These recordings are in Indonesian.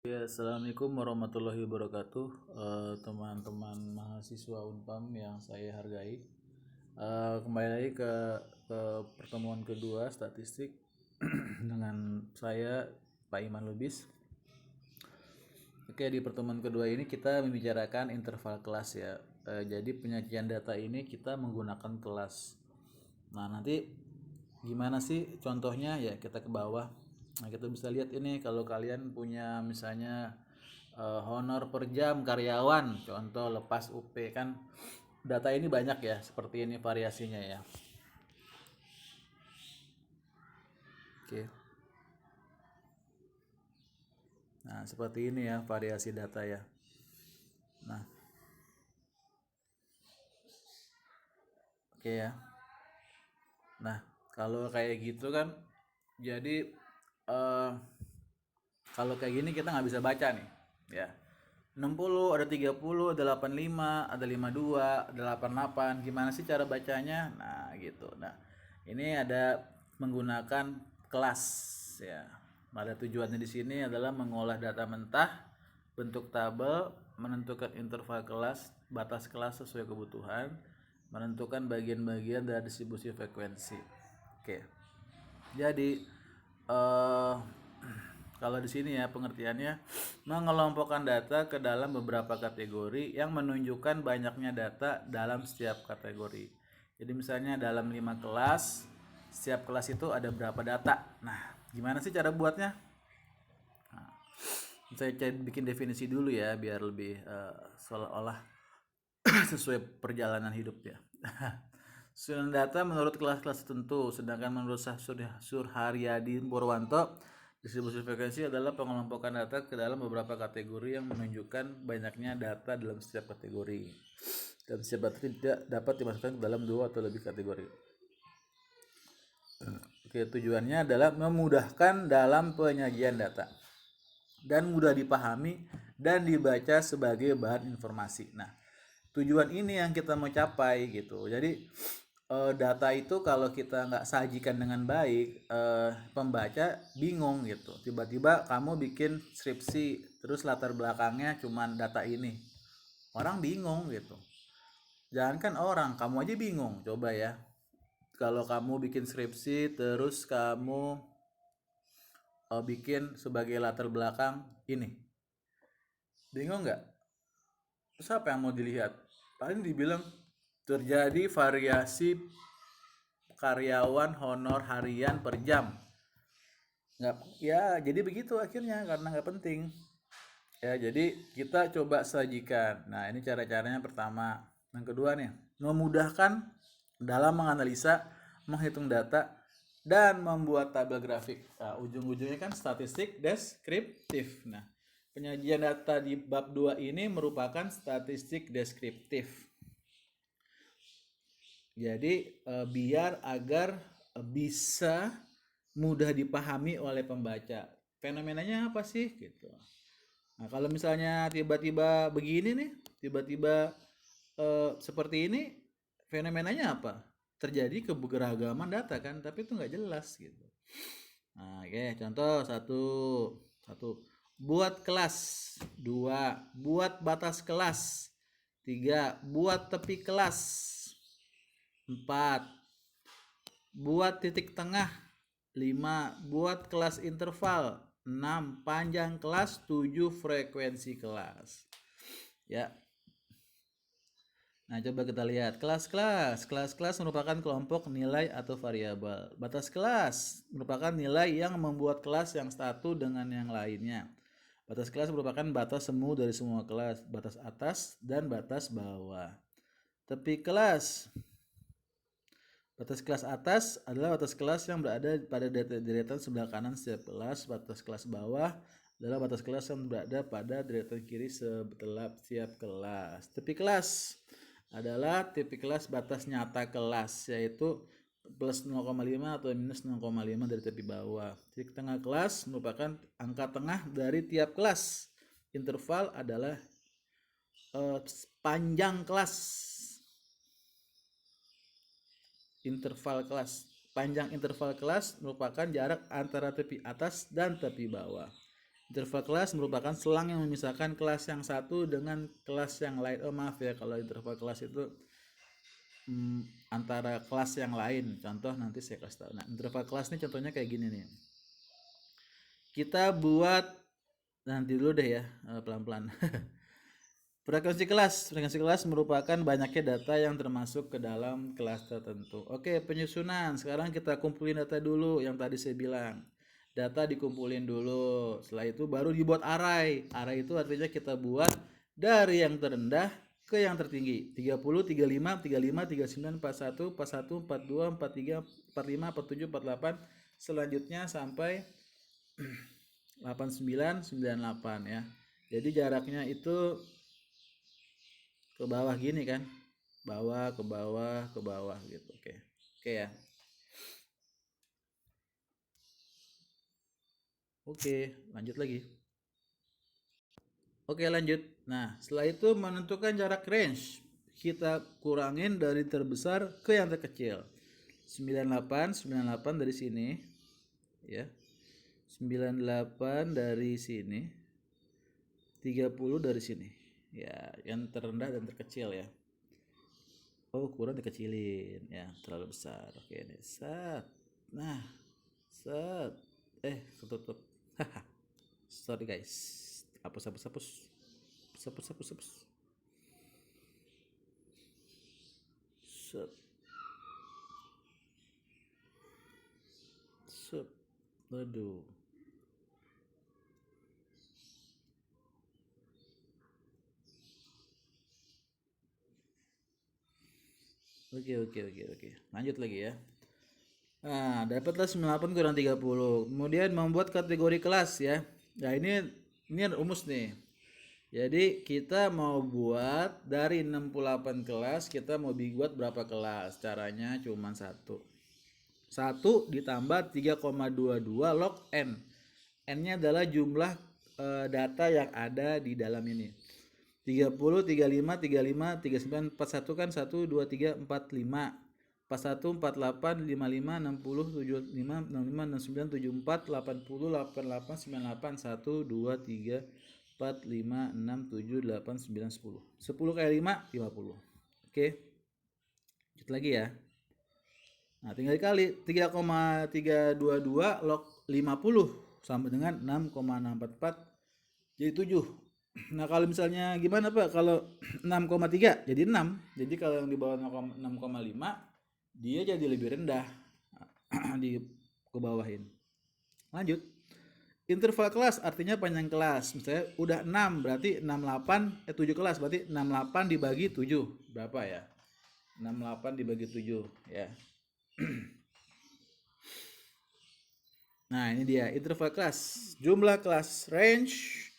Ya, Assalamualaikum warahmatullahi wabarakatuh, teman-teman mahasiswa Unpam yang saya hargai. Kembali lagi ke pertemuan kedua statistik dengan saya Pak Iman Lubis. Oke, di pertemuan kedua ini kita membicarakan interval kelas ya. Jadi penyajian data ini kita menggunakan kelas. Nah, nanti gimana sih contohnya ya, kita ke bawah. Nah, kita bisa lihat ini kalau kalian punya misalnya honor per jam karyawan, contoh lepas UP kan, data ini banyak ya, seperti ini variasinya ya. Oke. Nah, seperti ini ya variasi data ya. Nah, oke ya. Nah, kalau kayak gitu kan, jadi eh, kalau kayak gini kita nggak bisa baca nih ya. 60, ada 30, ada 85, ada 52, ada 88. Gimana sih cara bacanya? Nah, gitu. Nah, ini ada menggunakan kelas ya. Ada tujuannya di sini adalah mengolah data mentah, bentuk tabel, menentukan interval kelas, batas kelas sesuai kebutuhan, menentukan bagian-bagian dari distribusi frekuensi. Oke. Jadi eh kalau di sini ya pengertiannya mengelompokkan data ke dalam beberapa kategori yang menunjukkan banyaknya data dalam setiap kategori. Jadi misalnya dalam 5 kelas, setiap kelas itu ada berapa data. Nah, gimana sih cara buatnya? Nah, saya bikin definisi dulu ya biar lebih seolah-olah sesuai perjalanan hidup ya. Susunan data menurut kelas-kelas tertentu, sedangkan menurut Surharyadi Purwanto, distribusi frekuensi adalah pengelompokan data ke dalam beberapa kategori yang menunjukkan banyaknya data dalam setiap kategori. Dan setiap data tidak dapat dimasukkan ke dalam dua atau lebih kategori. Oke, tujuannya adalah memudahkan dalam penyajian data dan mudah dipahami dan dibaca sebagai bahan informasi. Nah, tujuan ini yang kita mau capai gitu. Jadi data itu kalau kita nggak sajikan dengan baik, pembaca bingung gitu. Tiba-tiba kamu bikin skripsi, terus latar belakangnya cuman data ini, orang bingung gitu. Jangankan orang, kamu aja bingung. Coba ya, kalau kamu bikin skripsi, terus kamu bikin sebagai latar belakang ini, bingung nggak? Terus apa yang mau dilihat? Paling dibilang terjadi variasi karyawan honor harian per jam. Nggak, ya jadi begitu akhirnya karena nggak penting. Ya jadi kita coba sajikan. Nah ini cara-caranya pertama. Yang kedua nih, memudahkan dalam menganalisa, menghitung data, dan membuat tabel grafik. Nah, ujung-ujungnya kan statistik deskriptif. Nah, penyajian data di bab 2 ini merupakan statistik deskriptif. Jadi biar agar bisa mudah dipahami oleh pembaca. Fenomenanya apa sih gitu. Nah, kalau misalnya tiba-tiba begini nih, tiba-tiba seperti ini, fenomenanya apa? Terjadi keberagaman data kan, tapi itu nggak jelas gitu. Nah, oke, contoh satu, satu, buat kelas, dua, buat batas kelas, tiga, buat tepi kelas, empat, buat titik tengah, 5 buat kelas interval, 6 panjang kelas, 7 frekuensi kelas. Ya. Nah, coba kita lihat kelas-kelas. Kelas-kelas merupakan kelompok nilai atau variabel. Batas kelas merupakan nilai yang membuat kelas yang satu dengan yang lainnya. Batas kelas merupakan batas semu dari semua kelas, batas atas dan batas bawah. Tepi kelas, batas kelas atas adalah batas kelas yang berada pada deretan sebelah kanan setiap kelas. Batas kelas bawah adalah batas kelas yang berada pada deretan kiri setelah setiap kelas. Tepi kelas adalah tepi kelas batas nyata kelas, yaitu plus 0,5 atau minus 0,5 dari tepi bawah. Titik tengah kelas merupakan angka tengah dari tiap kelas. Interval adalah panjang kelas. Interval kelas. Panjang interval kelas merupakan jarak antara tepi atas dan tepi bawah. Interval kelas merupakan selang yang memisahkan kelas yang satu dengan kelas yang lain. Oh maaf ya, kalau interval kelas itu antara kelas yang lain. Contoh nanti saya kasih tahu. Nah, interval kelas ini contohnya kayak gini nih. Kita buat nanti dulu deh ya, pelan-pelan. Frekuensi kelas merupakan banyaknya data yang termasuk ke dalam kelas tertentu. Oke, penyusunan. Sekarang kita kumpulin data dulu yang tadi saya bilang. Data dikumpulin dulu. Setelah itu baru dibuat array. Array itu artinya kita buat dari yang terendah ke yang tertinggi. 30, 35, 35, 39, 41, 41, 42, 43, 45, 47, 48. Selanjutnya sampai 89, 98 ya. Jadi jaraknya itu ke bawah gini kan, bawah ke bawah ke bawah gitu. Oke ya. Oke, lanjut lagi. Oke, lanjut. Nah, setelah itu menentukan jarak range, kita kurangin dari terbesar ke yang terkecil. 98 dari sini ya, 98 dari sini, 30 dari sini ya, yang terendah dan terkecil ya. Oh, kurang dikecilin ya, terlalu besar. Oke nih, set. Nah, set. Ketutup. Sorry guys. Hapus. Hapus. Set. Set. Waduh. Oke. Lanjut lagi ya. Nah, dapatlah 98 kurang 30. Kemudian membuat kategori kelas ya. Nah, ini rumus nih. Jadi kita mau buat dari 68 kelas, kita mau buat berapa kelas? Caranya cuma satu. 1 ditambah 3,22 log n. N-nya adalah jumlah data yang ada di dalam ini. 30, 35, 35, 39, 41 kan 1, 2, 3, 4, 5. 41, 48, 55, 60, 75, 65, 69, 74, 80, 88, 98, 1, 2, 3, 4, 5, 6, 7, 8, 9, 10. 10 kali 5, 50. Oke. Lanjut lagi ya. Nah, tinggal dikali 3,322 log 50 sama dengan 6,644 jadi 7. Nah, kalau misalnya gimana Pak? Kalau 6,3 jadi 6. Jadi kalau yang di bawah 6,5 dia jadi lebih rendah. Di ke bawahin. Lanjut. Interval kelas artinya panjang kelas. Misalnya udah 6 berarti 68 7 kelas berarti 68 dibagi 7 berapa ya? 68 dibagi 7 ya. Nah, ini dia interval kelas. Jumlah kelas range.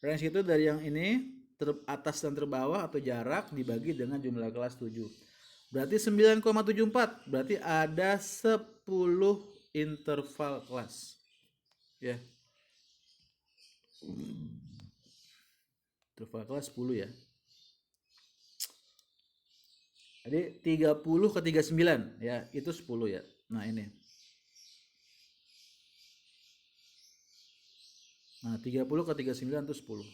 Range itu dari yang ini atas dan terbawah atau jarak dibagi dengan jumlah kelas 7. Berarti 9,74. Berarti ada 10 interval kelas. Ya. Interval kelas 10 ya. Jadi 30 ke 39 ya, itu 10 ya. Nah, ini. Nah, 30 ke 39 itu 10.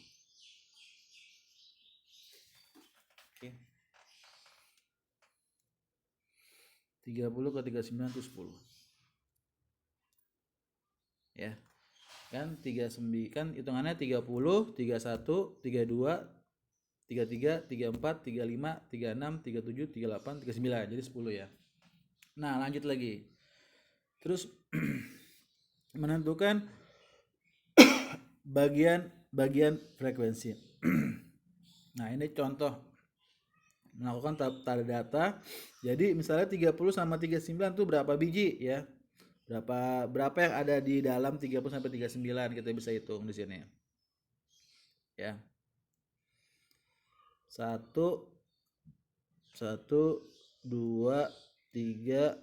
Oke. 30 ke 39 itu 10. Ya. Kan 39 kan hitungannya 30, 31, 32, 33, 34, 35, 36, 37, 38, 39. Jadi 10 ya. Nah, lanjut lagi. Terus menentukan bagian frekuensi. Nah, ini contoh melakukan tanda data. Jadi misalnya 30 sama 39 itu berapa biji ya? Berapa yang ada di dalam 30 sampai 39 kita bisa hitung di sini. Ya. 1 2 3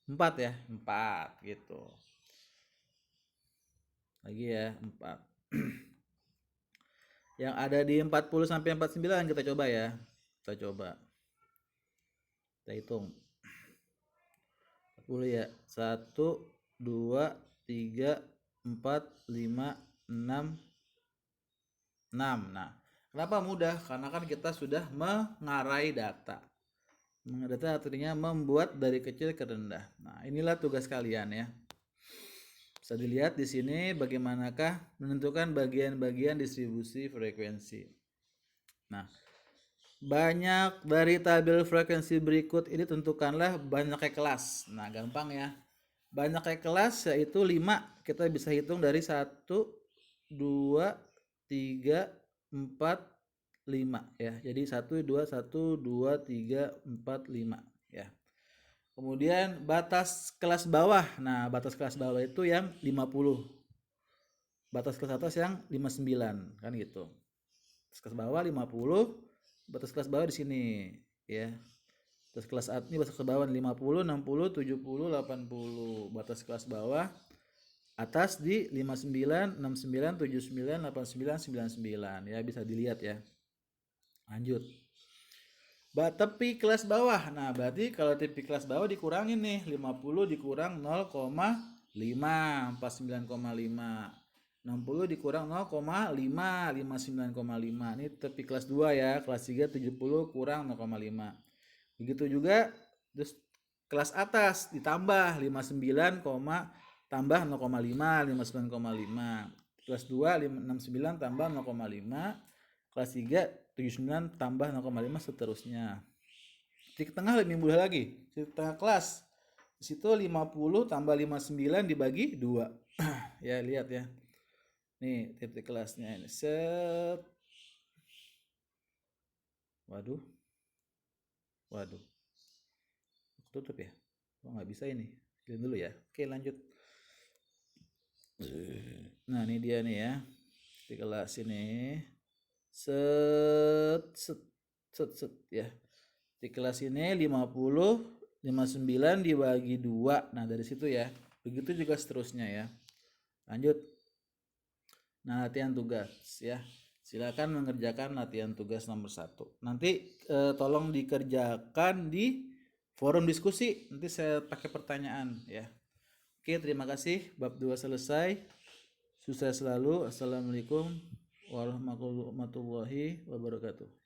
4 ya, 4 gitu. Lagi ya, 4. Yang ada di 40 sampai 49 kita coba ya. Kita coba. Kita hitung. 40 ya. 1 2 3, 4, 5, 6, 6. Nah, kenapa mudah? Karena kan kita sudah mengarai data. Mengarai data artinya membuat dari kecil ke rendah. Nah, inilah tugas kalian ya. Bisa dilihat di sini bagaimanakah menentukan bagian-bagian distribusi frekuensi. Nah, banyak dari tabel frekuensi berikut ini tentukanlah banyaknya kelas. Nah, gampang ya. Banyaknya kelas yaitu 5. Kita bisa hitung dari 1, 2, 3, 4, 5 ya. Jadi 1, 2, 1, 2, 3, 4, 5 ya. Kemudian batas kelas bawah. Nah, batas kelas bawah itu yang 50. Batas kelas atas yang 59 kan gitu. Batas kelas bawah 50, batas kelas bawah di sini ya. Batas kelas atas ini batas kelas bawah 50, 60, 70, 80. Batas kelas bawah atas di 59, 69, 79, 89, 99 ya, bisa dilihat ya. Lanjut. Tepi kelas bawah. Nah, berarti kalau tepi kelas bawah dikurangin nih, 50 dikurang 0,5, 49,5. 60 dikurang 0,5, 59,5. Ini tepi kelas 2 ya. Kelas 3 70 kurang 0,5. Begitu juga terus kelas atas ditambah 59, tambah 0,5, 59,5. Kelas 2 69 tambah 0,5. Kelas 3 79 tambah 0,5 seterusnya. Titik tengah lebih mudah lagi. Titik tengah kelas. Di situ 50 tambah 59 dibagi 2. Ya, lihat ya. Nih, titik kelasnya ini. Set. Waduh. Waduh. Tutup ya. Oh, nggak bisa ini. Kirim dulu ya. Oke, lanjut. Nah, ini dia nih ya. Titik kelas ini. Set ya. Di kelas ini 50, 59 dibagi 2. Nah, dari situ ya. Begitu juga seterusnya ya. Lanjut. Nah, latihan tugas ya. Silakan mengerjakan latihan tugas nomor 1. Nanti tolong dikerjakan di forum diskusi. Nanti saya pakai pertanyaan ya. Oke, terima kasih. Bab 2 selesai. Sukses selalu. Assalamualaikum warahmatullahi wabarakatuh.